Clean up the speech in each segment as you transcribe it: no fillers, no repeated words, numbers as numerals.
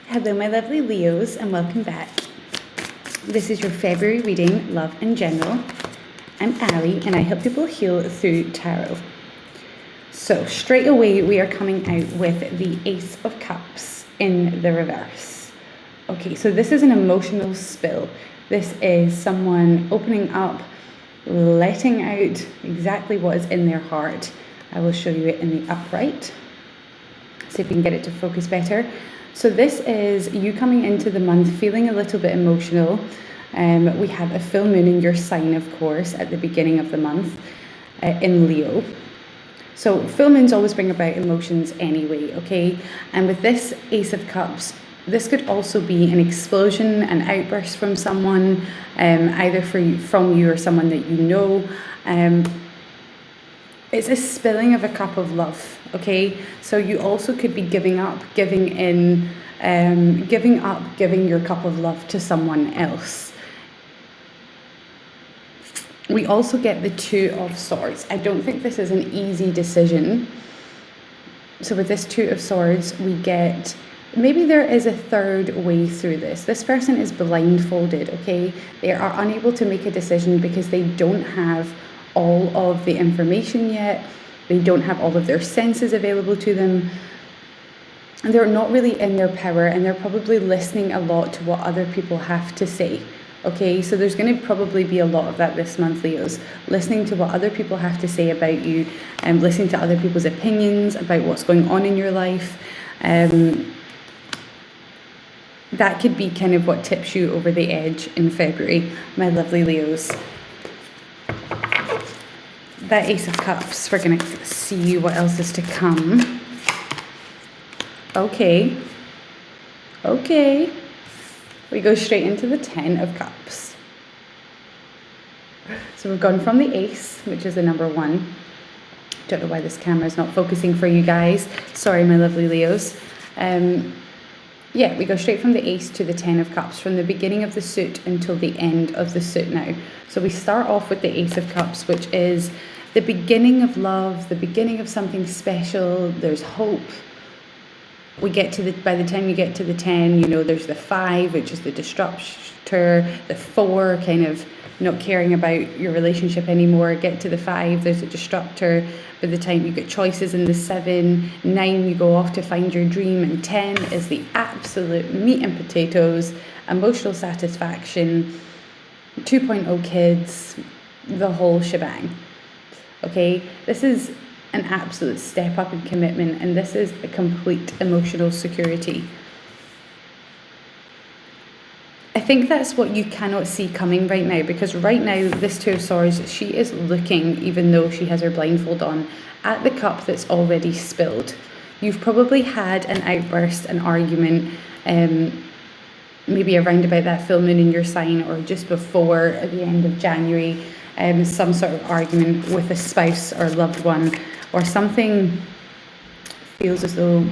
Hello, my lovely Leos, and welcome back. This is your February reading, Love in General. I'm Ali, and I help people heal through tarot. So, straight away, we are coming out with the Ace of Cups in the reverse. Okay, so this is an emotional spill. This is someone opening up, letting out exactly what is in their heart. I will show you it in the upright. See if we can get it to focus better. So this is you coming into the month feeling a little bit emotional. We have a full moon in your sign, of course, at the beginning of the month in Leo. So full moons always bring about emotions anyway, okay? And with this Ace of Cups, this could also be an explosion, an outburst from someone, either from you or someone that you know. It's a spilling of a cup of love, okay? So you also could be giving up, giving your cup of love to someone else. We also get the Two of Swords. I don't think this is an easy decision. So with this Two of Swords, we get, maybe there is a third way through this. This person is blindfolded, okay? They are unable to make a decision because they don't have all of the information yet. They don't have all of their senses available to them. And they're not really in their power, and they're probably listening a lot to what other people have to say. Okay, so there's going to probably be a lot of that this month, Leos. Listening to what other people have to say about you, and listening to other people's opinions about what's going on in your life. That could be kind of what tips you over the edge in February, my lovely Leos. That Ace of Cups, we're going to see what else is to come. Okay. We go straight into the Ten of Cups. So we've gone from the Ace, which is the number one. Don't know why this camera is not focusing for you guys. Sorry, my lovely Leos. We go straight from the Ace to the Ten of Cups, from the beginning of the suit until the end of the suit now. So we start off with the Ace of Cups, which is the beginning of love, the beginning of something special. There's hope. We get to by the time you get to the 10, there's the 5, which is the disruptor, the 4, kind of not caring about your relationship anymore. Get to the 5, there's a disruptor. By the time you get choices in the 7, 9, you go off to find your dream, and 10 is the absolute meat and potatoes, emotional satisfaction, 2.0 kids, the whole shebang. Okay, this is an absolute step up in commitment, and this is a complete emotional security. I think that's what you cannot see coming right now, because right now this Two of Swords, she is looking, even though she has her blindfold on, at the cup that's already spilled. You've probably had an outburst, an argument, maybe around about that full moon in your sign, or just before, at the end of January, some sort of argument with a spouse or loved one, or something feels as though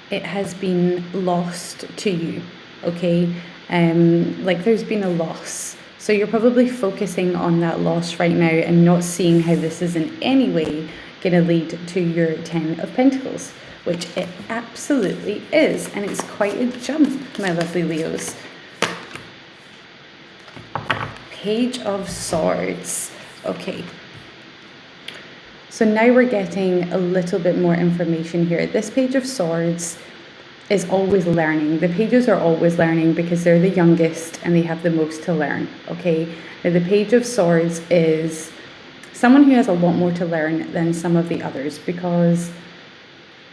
it has been lost to you, okay? Like there's been a loss. So you're probably focusing on that loss right now and not seeing how this is in any way going to lead to your 10 of Pentacles, which it absolutely is. And it's quite a jump, my lovely Leos. Page of Swords. Okay. So now we're getting a little bit more information here. This Page of Swords is always learning. The pages are always learning because they're the youngest and they have the most to learn, okay? Now the Page of Swords is someone who has a lot more to learn than some of the others, because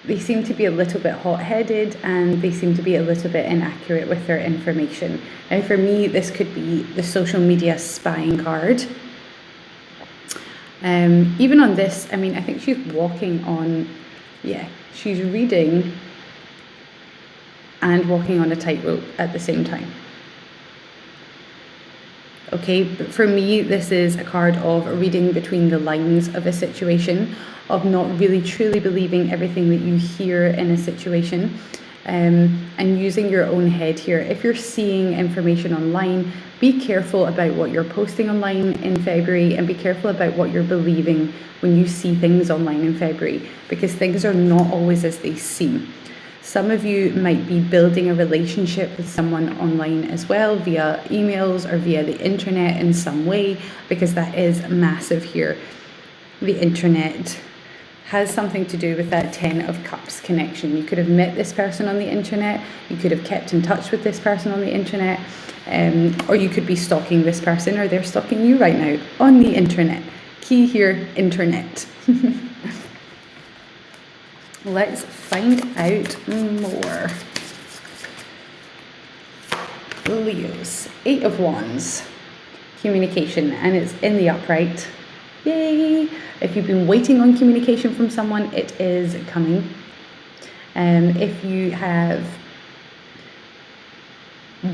they seem to be a little bit hot-headed and they seem to be a little bit inaccurate with their information. Now for me, this could be the social media spying card. Even on this, I mean, I think she's walking on, she's reading and walking on a tightrope at the same time. Okay, but for me, this is a card of reading between the lines of a situation, of not really truly believing everything that you hear in a situation, and using your own head here. If you're seeing information online, be careful about what you're posting online in February, and be careful about what you're believing when you see things online in February, because things are not always as they seem. Some of you might be building a relationship with someone online as well, via emails or via the internet in some way, because that is massive here. The internet has something to do with that 10 of Cups connection. You could have met this person on the internet, you could have kept in touch with this person on the internet, or you could be stalking this person, or they're stalking you right now on the internet. Key here, internet. Let's find out more. Leos, 8 of Wands, communication, and it's in the upright. Yay! If you've been waiting on communication from someone, it is coming. If you have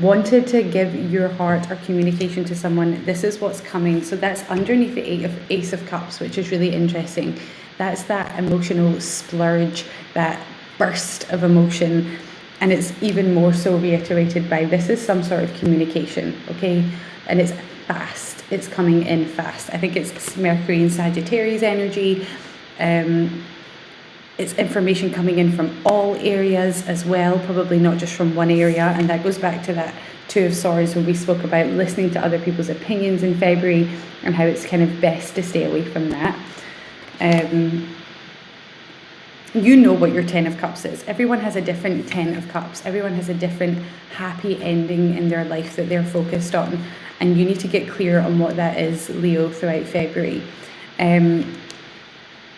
wanted to give your heart or communication to someone, this is what's coming. So that's underneath the Ace of Cups, which is really interesting. That's that emotional splurge, that burst of emotion. And it's even more so reiterated by, this is some sort of communication, okay? And it's fast. It's coming in fast. I think it's Mercury and Sagittarius energy. It's information coming in from all areas as well, probably not just from one area. And that goes back to that 2 of Swords when we spoke about listening to other people's opinions in February and how it's kind of best to stay away from that. You know what your 10 of Cups is. Everyone has a different 10 of Cups. Everyone has a different happy ending in their life that they're focused on. And you need to get clear on what that is, Leo, throughout February.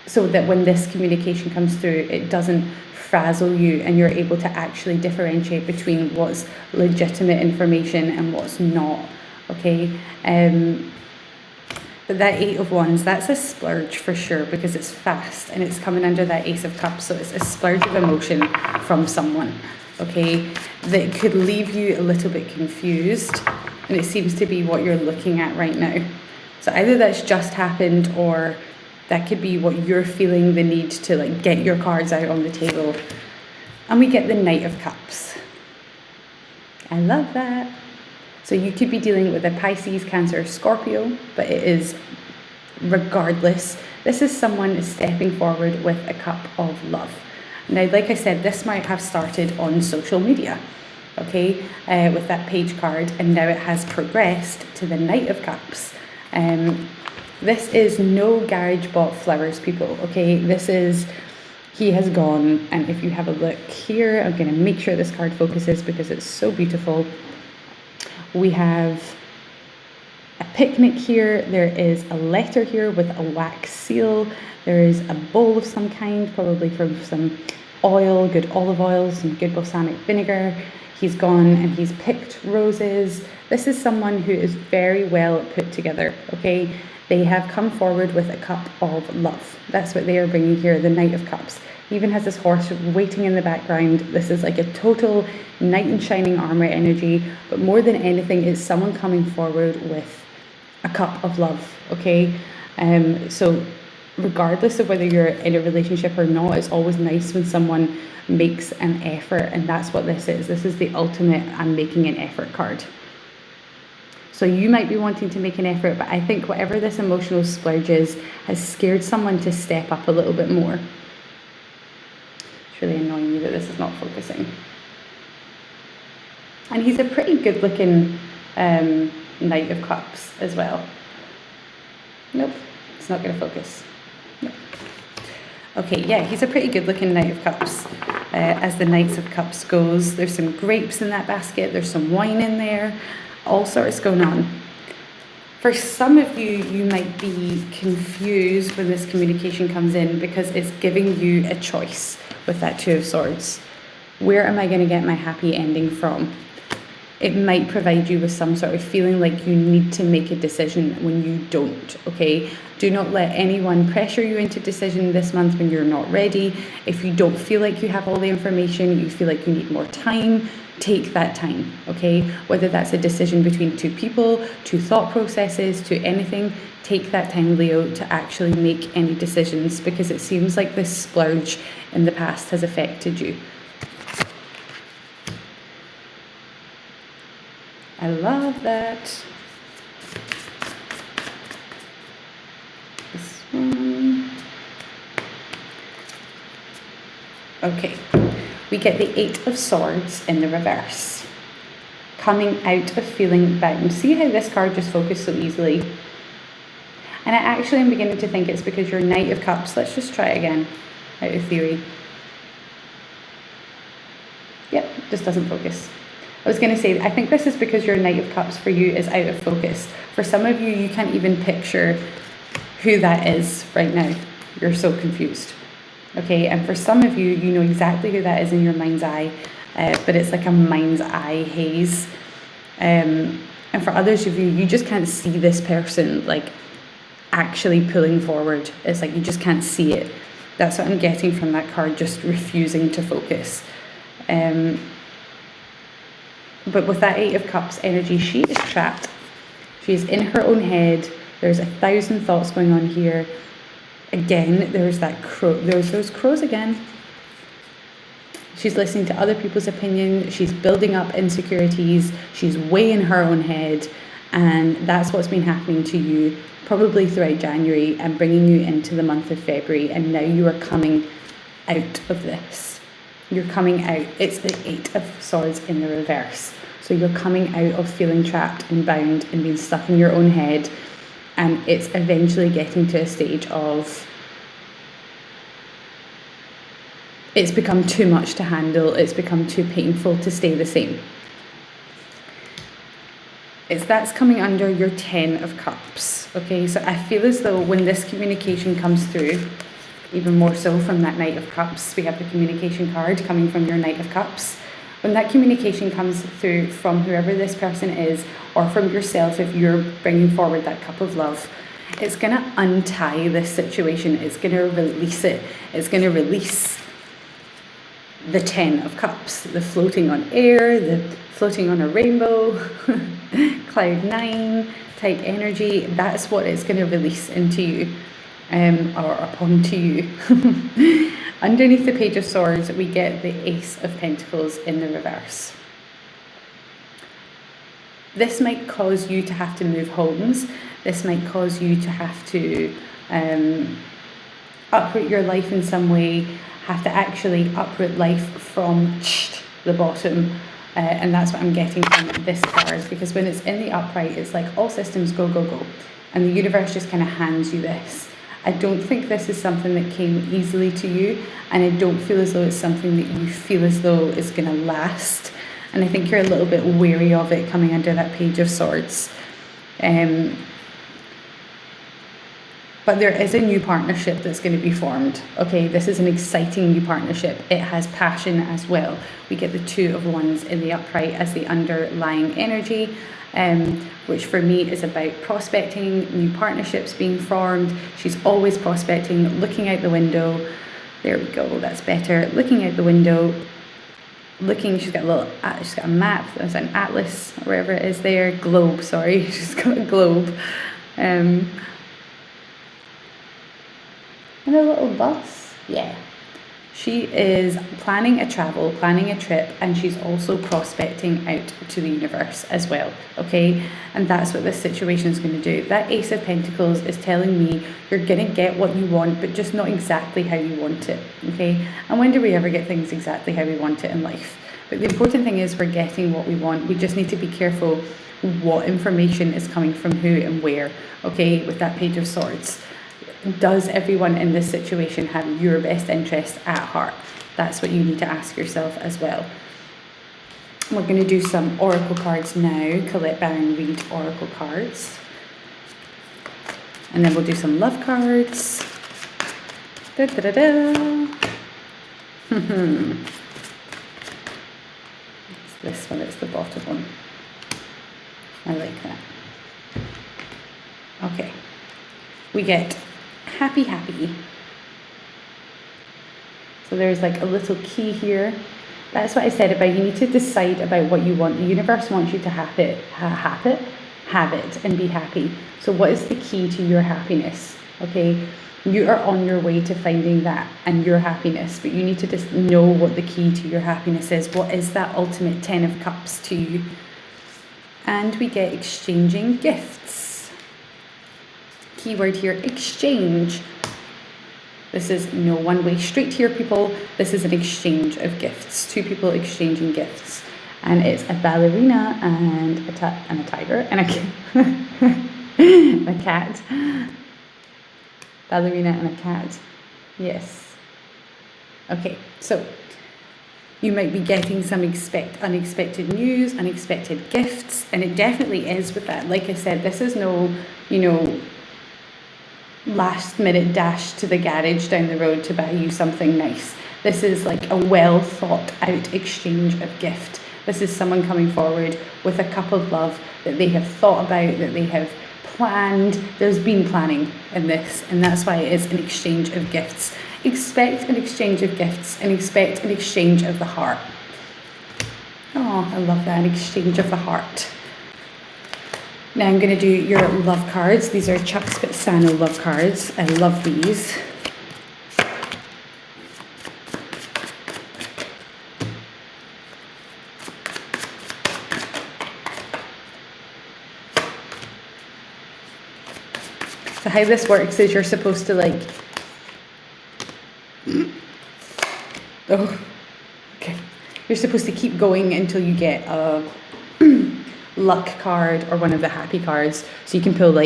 So that when this communication comes through, it doesn't frazzle you and you're able to actually differentiate between what's legitimate information and what's not, okay? But that 8 of Wands, that's a splurge for sure, because it's fast and it's coming under that Ace of Cups. So it's a splurge of emotion from someone, okay, that could leave you a little bit confused. And it seems to be what you're looking at right now. So either that's just happened, or that could be what you're feeling the need to, like, get your cards out on the table. And we get the Knight of Cups. I love that. So you could be dealing with a Pisces, Cancer, Scorpio, but it is, regardless, this is someone stepping forward with a cup of love. Now, like I said, this might have started on social media, okay, with that page card, and now it has progressed to the Knight of Cups. This is no garage bought flowers, people, okay? This is, he has gone, and if you have a look here, I'm going to make sure this card focuses because it's so beautiful. We have a picnic here. There is a letter here with a wax seal. There is a bowl of some kind, probably from some oil, good olive oil, some good balsamic vinegar. He's gone and he's picked roses. This is someone who is very well put together, okay? They have come forward with a cup of love. That's what they are bringing here, the Knight of Cups. He even has this horse waiting in the background. This is like a total knight in shining armor energy, but more than anything, it's someone coming forward with a cup of love, okay? So regardless of whether you're in a relationship or not, it's always nice when someone makes an effort, and that's what this is. This is the ultimate I'm making an effort card. So you might be wanting to make an effort, but I think whatever this emotional splurge is has scared someone to step up a little bit more. It's really annoying me that this is not focusing. And he's a pretty good looking Knight of Cups as well. Nope, it's not going to focus. Nope. Okay, yeah, he's a pretty good looking Knight of Cups. As the Knights of Cups goes, there's some grapes in that basket, there's some wine in there, all sorts going on. For some of you, you might be confused when this communication comes in because it's giving you a choice with that 2 of Swords. Where am I going to get my happy ending from? It might provide you with some sort of feeling like you need to make a decision when you don't, okay? Do not let anyone pressure you into decision this month when you're not ready. If you don't feel like you have all the information, you feel like you need more time, take that time, okay? Whether that's a decision between 2 people, 2 thought processes, to anything, take that time, Leo, to actually make any decisions, because it seems like this splurge in the past has affected you. I love that. This one. Okay. we get the Eight of Swords in the reverse. Coming out of feeling bound. See how this card just focused so easily? And I actually am beginning to think it's because your Knight of Cups. Let's just try it again, out of theory. Yep, just doesn't focus. I was going to say, I think this is because your Knight of Cups for you is out of focus. For some of you, you can't even picture who that is right now. You're so confused. Okay, and for some of you, you know exactly who that is in your mind's eye, but it's like a mind's eye haze. And for others of you, you just can't see this person like actually pulling forward. It's like you just can't see it. That's what I'm getting from that card, just refusing to focus. But with that Eight of Cups energy, she is trapped. She's in her own head. There's 1,000 thoughts going on here. Again, there's that crow. There's those crows again. She's listening to other people's opinion. She's building up insecurities. She's way in her own head. And that's what's been happening to you probably throughout January and bringing you into the month of February. And now you are coming out of this. You're coming out. It's the Eight of Swords in the reverse. So you're coming out of feeling trapped and bound and being stuck in your own head. And it's eventually getting to a stage of it's become too much to handle. It's become too painful to stay the same. That's coming under your 10 of Cups. Okay, so I feel as though when this communication comes through, even more so from that Knight of Cups, we have the communication card coming from your Knight of Cups. When that communication comes through from whoever this person is, or from yourself, if you're bringing forward that cup of love, it's going to untie this situation. It's going to release it. It's going to release the 10 of Cups, the floating on air, the floating on a rainbow, cloud 9 type energy. That's what it's going to release into you. Or upon to you. Underneath the Page of Swords, we get the Ace of Pentacles in the reverse. This might cause you to have to move homes. This might cause you to have to uproot your life in some way, have to actually uproot life from the bottom. And that's what I'm getting from this card, because when it's in the upright, it's like all systems go, go, go. And the universe just kind of hands you this. I don't think this is something that came easily to you, and I don't feel as though it's something that you feel as though is going to last. And I think you're a little bit wary of it coming under that Page of Swords. But there is a new partnership that's going to be formed. Okay, this is an exciting new partnership. It has passion as well. We get the Two of Wands in the upright as the underlying energy. Which for me is about prospecting, new partnerships being formed. She's always prospecting, looking out the window. There we go, that's better. Looking out the window, she's got a map, there's an atlas, or wherever it is there, globe, sorry, she's got a globe. And a little bus, yeah. She is planning a travel, planning a trip, and she's also prospecting out to the universe as well, okay? And that's what this situation is going to do. That Ace of Pentacles is telling me you're going to get what you want, but just not exactly how you want it, okay? And when do we ever get things exactly how we want it in life? But the important thing is we're getting what we want. We just need to be careful what information is coming from who and where, okay, with that Page of Swords. Does everyone in this situation have your best interest at heart? That's what you need to ask yourself as well. We're going to do some oracle cards now. Colette Baron read oracle cards. And then we'll do some love cards. Da, da, da, da. It's this one, it's the bottom one. I like that. Okay. We get happy, happy. So there's like a little key here. That's what I said about you need to decide about what you want. The universe wants you to have it, and be happy. So what is the key to your happiness? Okay, you are on your way to finding that and your happiness, but you need to just know what the key to your happiness is. What is that ultimate 10 of Cups to you? And we get exchanging gifts. Keyword here, exchange. This is no one way street here, people. This is an exchange of gifts. Two people exchanging gifts. And it's a ballerina and a tiger and a cat. Ballerina and a cat. Yes. Okay, so you might be getting some unexpected news, unexpected gifts, and it definitely is with that. Like I said, this is no, last minute dash to the garage down the road to buy you something nice. This is like a well thought out exchange of gift. This is someone coming forward with a cup of love that they have thought about, that they have planned. There's been planning in this, and that's why it is an exchange of gifts. Expect an exchange of gifts and expect an exchange of the heart. Oh, I love that, an exchange of the heart. Now I'm going to do your love cards. These are Chuck Spitzano love cards. I love these. So how this works is you're supposed to you're supposed to keep going until you get a luck card or one of the happy cards. So you can pull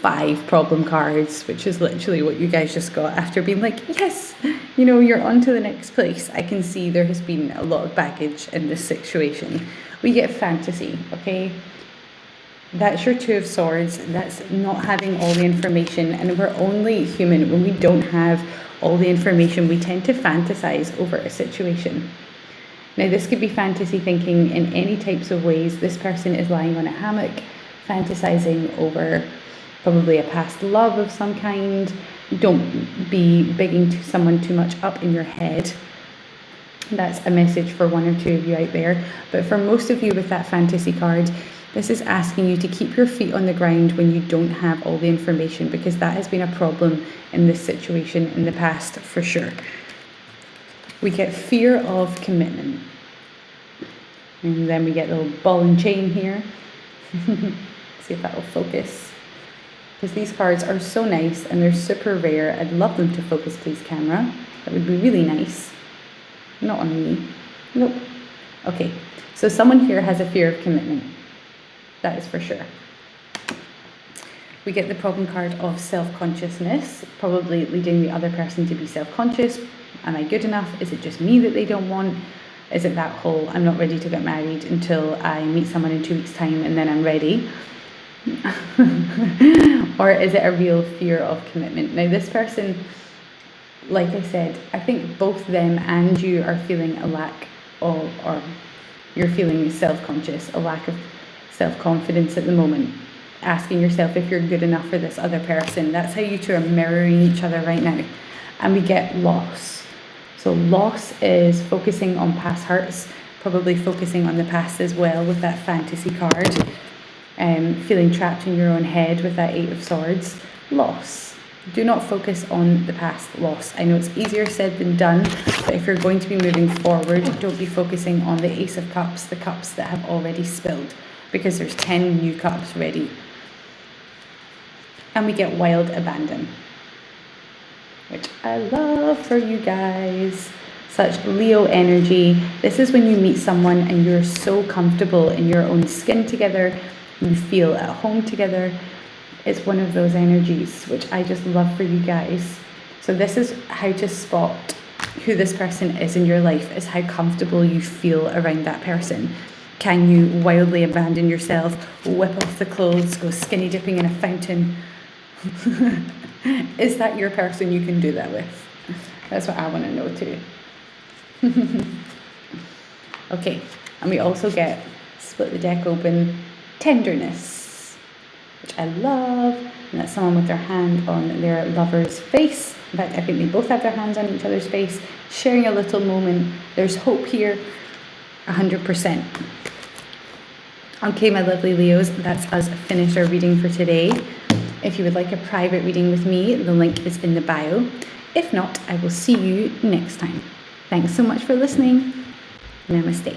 5 problem cards, which is literally what you guys just got after being yes, you're on to the next place. I can see there has been a lot of baggage in this situation. We get fantasy, okay? That's your 2 of Swords. That's not having all the information, and we're only human. When we don't have all the information, we tend to fantasize over a situation. Now, this could be fantasy thinking in any types of ways. This person is lying on a hammock, fantasizing over probably a past love of some kind. Don't be bigging someone too much up in your head. That's a message for 1 or 2 of you out there. But for most of you with that fantasy card, this is asking you to keep your feet on the ground when you don't have all the information, because that has been a problem in this situation in the past for sure. We get fear of commitment. And then we get a little ball and chain here. See if that will focus. Because these cards are so nice and they're super rare. I'd love them to focus, please, camera. That would be really nice. Not on me. Nope. Okay, so someone here has a fear of commitment. That is for sure. We get the problem card of self-consciousness, probably leading the other person to be self-conscious. Am I good enough? Is it just me that they don't want? Is it that whole, I'm not ready to get married until I meet someone in 2 weeks' time and then I'm ready? Or is it a real fear of commitment? Now, this person, like I said, I think both them and you are feeling a lack of, or you're feeling self-conscious, a lack of self-confidence at the moment, asking yourself if you're good enough for this other person. That's how you two are mirroring each other right now. And we get loss. So loss is focusing on past hurts, probably focusing on the past as well with that fantasy card, feeling trapped in your own head with that 8 of Swords. Loss. Do not focus on the past loss. I know it's easier said than done, but if you're going to be moving forward, don't be focusing on the Ace of Cups, the cups that have already spilled, because there's 10 new cups ready. And we get wild abandon, which I love for you guys. Such Leo energy. This is when you meet someone and you're so comfortable in your own skin together, you feel at home together. It's one of those energies, which I just love for you guys. So this is how to spot who this person is in your life, is how comfortable you feel around that person. Can you wildly abandon yourself, whip off the clothes, go skinny dipping in a fountain? Is that your person you can do that with? That's what I want to know too. Okay, and we also get, split the deck open, tenderness, which I love. And that's someone with their hand on their lover's face. In fact, I think they both have their hands on each other's face, sharing a little moment. There's hope here, 100%. Okay, my lovely Leos, that's us finished our reading for today. If you would like a private reading with me, the link is in the bio. If not, I will see you next time. Thanks so much for listening. Namaste.